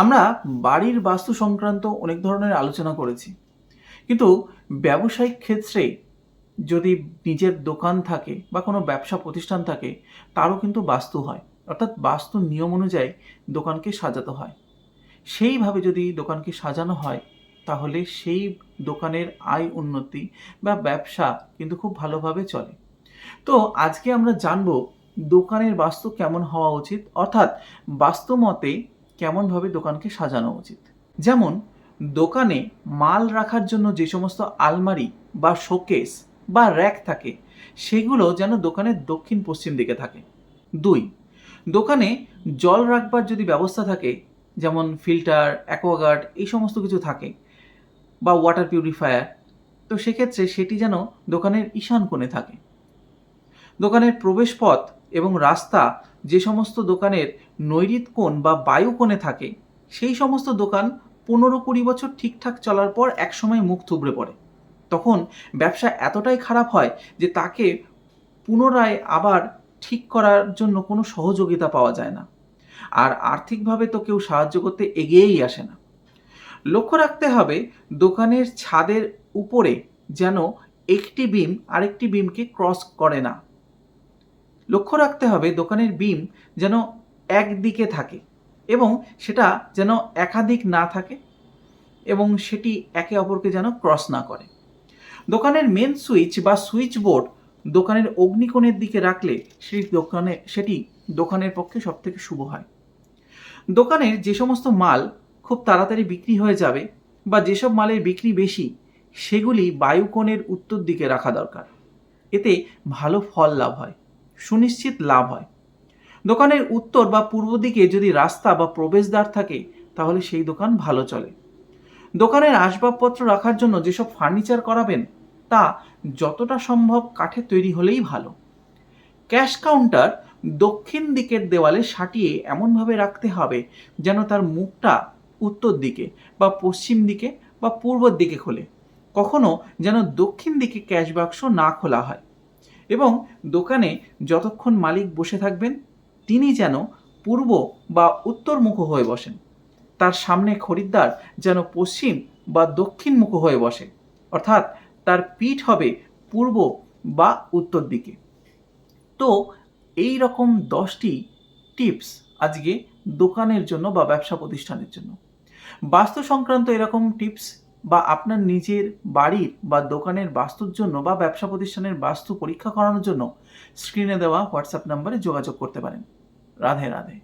আমরা বাড়ির বাস্তু সংক্রান্ত অনেক ধরনের আলোচনা করেছি, কিন্তু ব্যবসায়িক ক্ষেত্রে যদি নিজের দোকান থাকে বা কোনো ব্যবসা প্রতিষ্ঠান থাকে, তারও কিন্তু বাস্তু হয়। অর্থাৎ বাস্তুর নিয়ম অনুযায়ী দোকানকে সাজাতে হয়। সেইভাবে যদি দোকানকে সাজানো হয়, তাহলে সেই দোকানের আয় উন্নতি বা ব্যবসা কিন্তু খুব ভালোভাবে চলে। তো আজকে আমরা জানব দোকানের বাস্তু কেমন হওয়া উচিত, অর্থাৎ বাস্তু মতে কেমনভাবে দোকানকে সাজানো উচিত। যেমন দোকানে মাল রাখার জন্য যে সমস্ত আলমারি বা শোকেস বা র্যাক থাকে, সেগুলো যেন দোকানের দক্ষিণ পশ্চিম দিকে থাকে। 2, দোকানে জল রাখবার যদি ব্যবস্থা থাকে, যেমন ফিল্টার, অ্যাকোয়াগার্ড এই সমস্ত কিছু থাকে, বা ওয়াটার পিউরিফায়ার, তো সেক্ষেত্রে সেটি যেন দোকানের ঈশান কোণে থাকে। দোকানের প্রবেশপথ এবং রাস্তা যে সমস্ত দোকানের নৈঋত কোণ বা বায়ু কোণে থাকে, সেই সমস্ত দোকান 15-20 বছর ঠিকঠাক চলার পর একসময় মুখ থুবড়ে পড়ে। তখন ব্যবসা এতটাই খারাপ হয় যে তাকে পুনরায় আবার ঠিক করার জন্য কোনো সহযোগিতা পাওয়া যায় না, আর আর্থিকভাবে তো কেউ সাহায্য করতে এগিয়েই আসে না। লক্ষ্য রাখতে হবে দোকানের ছাদের উপরে যেন একটি বিম আরেকটি বিমকে ক্রস করে না। লক্ষ্য রাখতে হবে দোকানের বিম যেন একদিকে থাকে এবং সেটা যেন একাধিক না থাকে, এবং সেটি একে অপরকে যেন ক্রস না করে। দোকানের মেন সুইচ বা সুইচ বোর্ড দোকানের অগ্নিকোণের দিকে রাখলে সেটি দোকানের পক্ষে সবথেকে শুভ হয়। দোকানের যে সমস্ত মাল খুব তাড়াতাড়ি বিক্রি হয়ে যাবে বা যেসব মালের বিক্রি বেশি, সেগুলি বায়ুকোণের উত্তর দিকে রাখা দরকার। এতে ভালো ফল লাভ হয়, সুনিশ্চিত লাভ হয়। দোকানের উত্তর বা পূর্ব দিকে যদি রাস্তা বা প্রবেশদ্বার থাকে, তাহলে সেই দোকান ভালো চলে। দোকানের আসবাবপত্র রাখার জন্য যেসব ফার্নিচার করাবেন, তা যতটা সম্ভব কাঠের তৈরি হলেই ভালো। ক্যাশ কাউন্টার দক্ষিণ দিকের দেওয়ালে সাটিয়ে এমনভাবে রাখতে হবে যেন তার মুখটা উত্তর দিকে বা পশ্চিম দিকে বা পূর্বের দিকে খোলে। কখনো যেন দক্ষিণ দিকে ক্যাশ বাক্স না খোলা হয়। এবং দোকানে যতক্ষণ মালিক বসে থাকবেন, তিনি যেন পূর্ব বা উত্তর মুখ হয়ে বসেন। তার সামনে খরিদ্দার যেন পশ্চিম বা দক্ষিণ মুখ হয়ে বসে, অর্থাৎ তার পিঠ হবে পূর্ব বা উত্তর দিকে। তো এই রকম 10টি টিপস আজকে দোকানের জন্য বা ব্যবসা প্রতিষ্ঠানের জন্য। বাস্তু সংক্রান্ত এরকম টিপস বা আপনার নিজের বাড়ির বা দোকানের বাস্তুর জন্য বা ব্যবসা প্রতিষ্ঠানের বাস্তু পরীক্ষা করানোর জন্য স্ক্রিনে দেওয়া হোয়াটসঅ্যাপ নম্বরে যোগাযোগ করতে পারেন। রাধে রাধে।